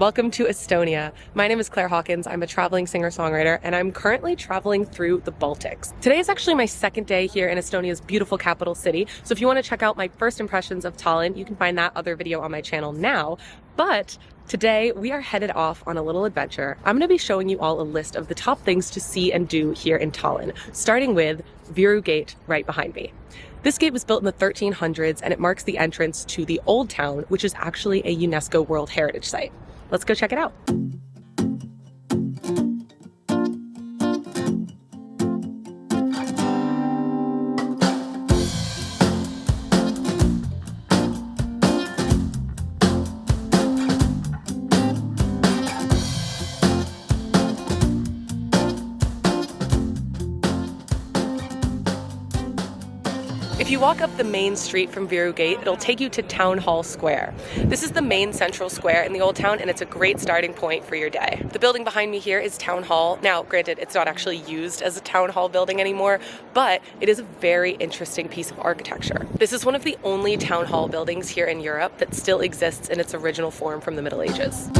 Welcome to Estonia. My name is Claire Hawkins. I'm a traveling singer-songwriter, and I'm currently traveling through the Baltics. Today is actually my second day here in Estonia's beautiful capital city, so if you want to check out my first impressions of Tallinn, you can find that other video on my channel now. But today we are headed off on a little adventure. I'm going to be showing you all a list of the top things to see and do here in Tallinn, starting with Viru Gate right behind me. This gate was built in the 1300s and it marks the entrance to the Old Town, which is actually a UNESCO World Heritage Site. Let's go check it out. If you walk up the main street from Viru Gate, it'll take you to Town Hall Square. This is the main central square in the Old Town, and it's a great starting point for your day. The building behind me here is Town Hall. Now, granted, it's not actually used as a town hall building anymore, but it is a very interesting piece of architecture. This is one of the only town hall buildings here in Europe that still exists in its original form from the Middle Ages.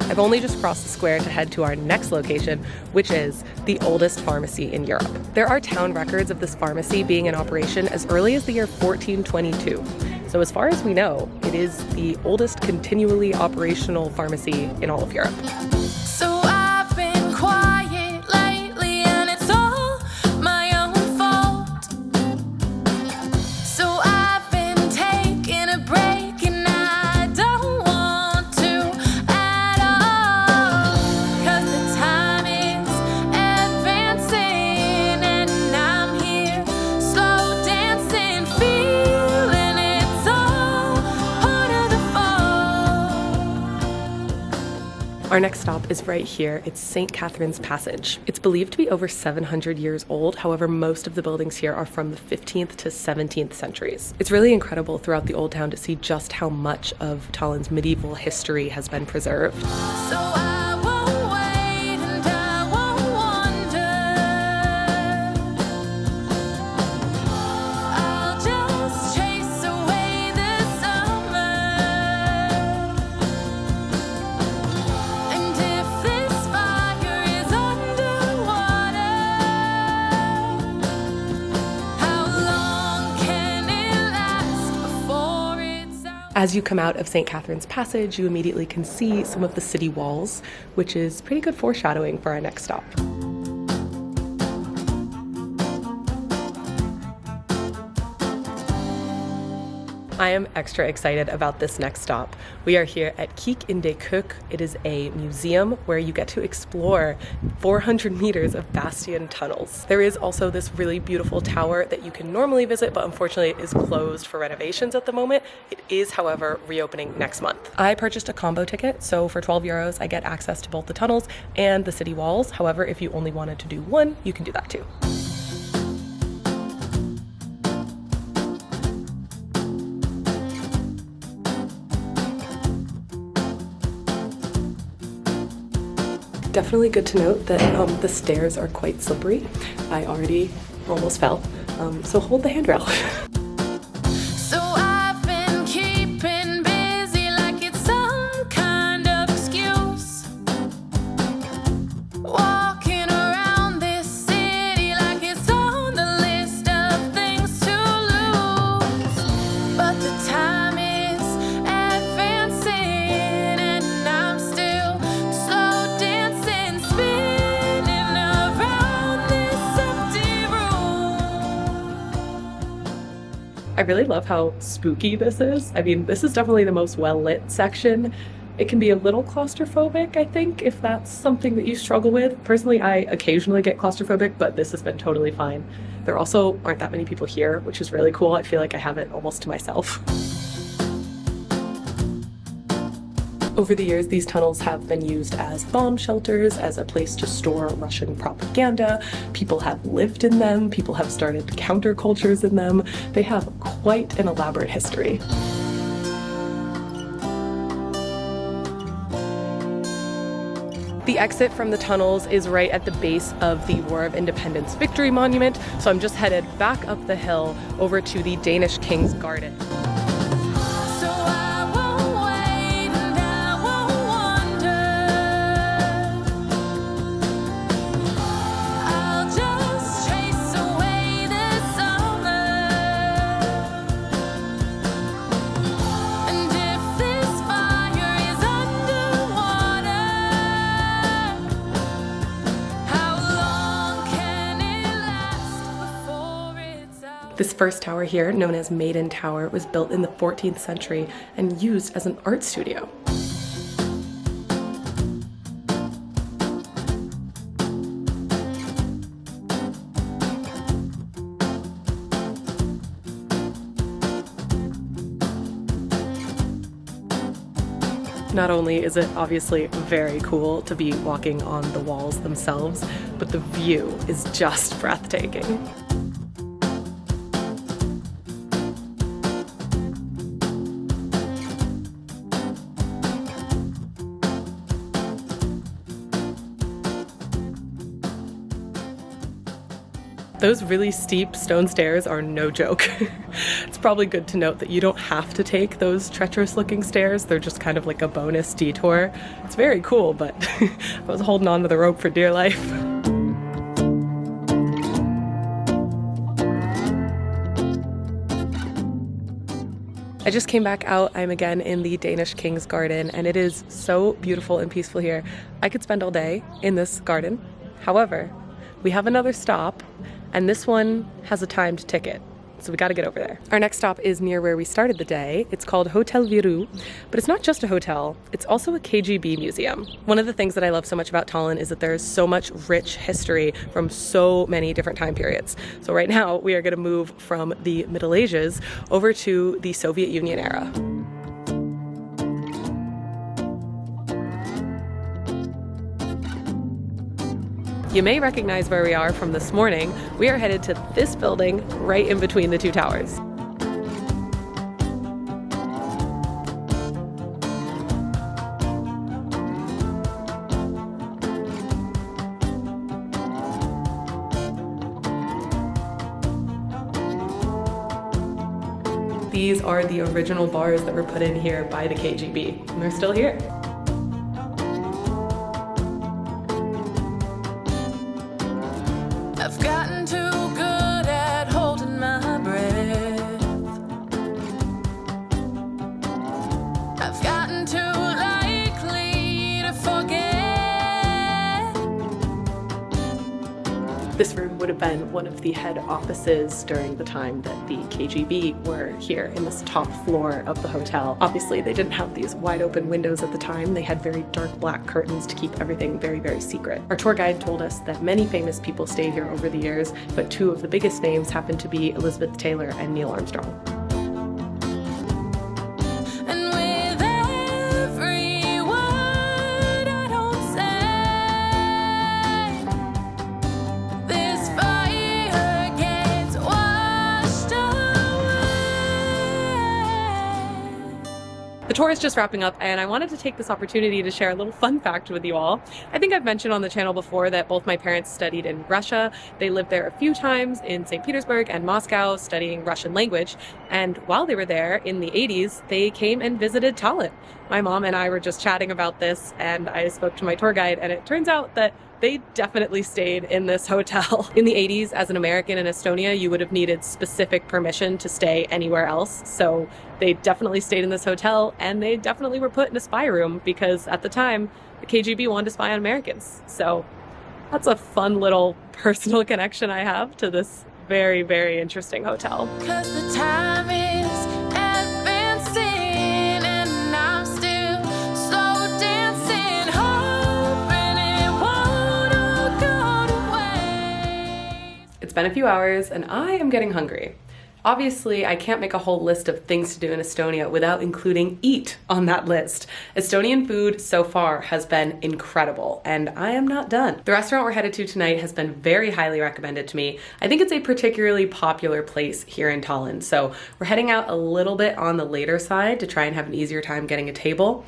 I've only just crossed the square to head to our next location, which is the oldest pharmacy in Europe. There are town records of this pharmacy being in operation as early as the year 1422. So as far as we know, it is the oldest continually operational pharmacy in all of Europe. So I've been quiet lately and it's all my own fault. So I've been taking a break and I don't want to at all. 'Cause the time is advancing and I'm here slow dancing, feeling it's all part of the fall. Our next stop is right here. It's St. Catherine's Passage. It's believed to be over 700 years old. However, most of the buildings here are from the 15th to 17th centuries. It's really incredible throughout the Old Town to see just how much of Tallinn's medieval history has been preserved. So I won't wait and I won't wonder. I'll just chase away the summer. And if this fire is underwater, how long can it last before it's out? As you come out of St. Catherine's Passage, you immediately can see some of the city walls, which is pretty good foreshadowing for our next stop. I am extra excited about this next stop. We are here at Kik in de Kuk. It is a museum where you get to explore 400 meters of Bastion tunnels. There is also this really beautiful tower that you can normally visit, but unfortunately it is closed for renovations at the moment. It is, however, reopening next month. I purchased a combo ticket, so for 12 euros I get access to both the tunnels and the city walls. However, if you only wanted to do one, you can do that too. Definitely good to note that the stairs are quite slippery. I already almost fell, so hold the handrail. So I've been keeping busy like it's some kind of excuse. Walking around this city like it's on the list of things to lose. But the time is advancing and I'm still slow dancing, spinning around this empty room. I really love how spooky this is. I mean, this is definitely the most well-lit section. It can be a little claustrophobic, I think, if that's something that you struggle with. Personally, I occasionally get claustrophobic, but this has been totally fine. There also aren't that many people here, which is really cool. I feel like I have it almost to myself. Over the years, these tunnels have been used as bomb shelters, as a place to store Russian propaganda. People have lived in them. People have started countercultures in them. They have quite an elaborate history. The exit from the tunnels is right at the base of the War of Independence Victory Monument, so I'm just headed back up the hill over to the Danish King's Garden. So I won't wait and I won't wonder. I'll just chase away this summer. And if this fire is underwater, how long can it last before it's out? This first tower here, known as Maiden Tower, was built in the 14th century and used as an art studio. Not only is it obviously very cool to be walking on the walls themselves, but the view is just breathtaking. Those really steep stone stairs are no joke. It's probably good to note that you don't have to take those treacherous looking stairs. They're just kind of like a bonus detour. It's very cool, but I was holding on to the rope for dear life. I just came back out. I'm again in the Danish King's Garden, and it is so beautiful and peaceful here. I could spend all day in this garden. However, we have another stop, and this one has a timed ticket, so we got to get over there. Our next stop is near where we started the day. It's called Hotel Viru, but it's not just a hotel, it's also a KGB museum. One of the things that I love so much about Tallinn is that there's so much rich history from so many different time periods. So right now we are going to move from the Middle Ages over to the Soviet Union era. You may recognize where we are from this morning. We are headed to this building right in between the two towers. These are the original bars that were put in here by the KGB, and they're still here. I've gotten too good at holding my breath. I've gotten too likely to forget. This room would have been one of the head offices during the time that the KGB were here in this top floor of the hotel. Obviously, they didn't have these wide open windows at the time. They had very dark black curtains to keep everything very, very secret. Our tour guide told us that many famous people stayed here over the years, but two of the biggest names happened to be Elizabeth Taylor and Neil Armstrong. And with every word I don't say, this fire gets washed away. The tour is just wrapping up, and I wanted to take this opportunity to share a little fun fact with you all. I think I've mentioned on the channel before that both my parents studied in Russia. They lived there a few times in St. Petersburg and Moscow studying Russian language. And while they were there in the 80s, they came and visited Tallinn. My mom and I were just chatting about this, and I spoke to my tour guide, and it turns out that they definitely stayed in this hotel. In the 80s, as an American in Estonia, you would have needed specific permission to stay anywhere else. So they definitely stayed in this hotel, and they definitely were put in a spy room because at the time, the KGB wanted to spy on Americans. So that's a fun little personal connection I have to this very, very interesting hotel. 'Cause the time is advancing and I'm still slow dancing, hoping it won't all go to waste. It's been a few hours and I am getting hungry. Obviously, I can't make a whole list of things to do in Estonia without including eat on that list. Estonian food so far has been incredible, and I am not done. The restaurant we're headed to tonight has been very highly recommended to me. I think it's a particularly popular place here in Tallinn, so we're heading out a little bit on the later side to try and have an easier time getting a table.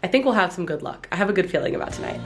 I think we'll have some good luck. I have a good feeling about tonight.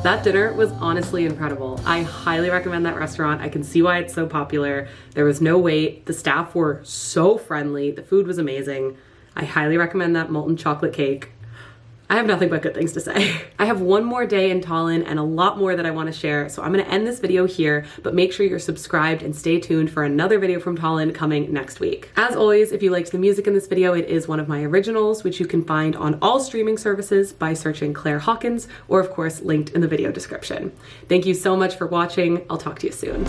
That dinner was honestly incredible. I highly recommend that restaurant. I can see why it's so popular. There was no wait. The staff were so friendly. The food was amazing. I highly recommend that molten chocolate cake. I have nothing but good things to say. I have one more day in Tallinn and a lot more that I want to share, so I'm going to end this video here, but make sure you're subscribed and stay tuned for another video from Tallinn coming next week. As always, if you liked the music in this video, it is one of my originals, which you can find on all streaming services by searching Claire Hawkins, or of course linked in the video description. Thank you so much for watching. I'll talk to you soon.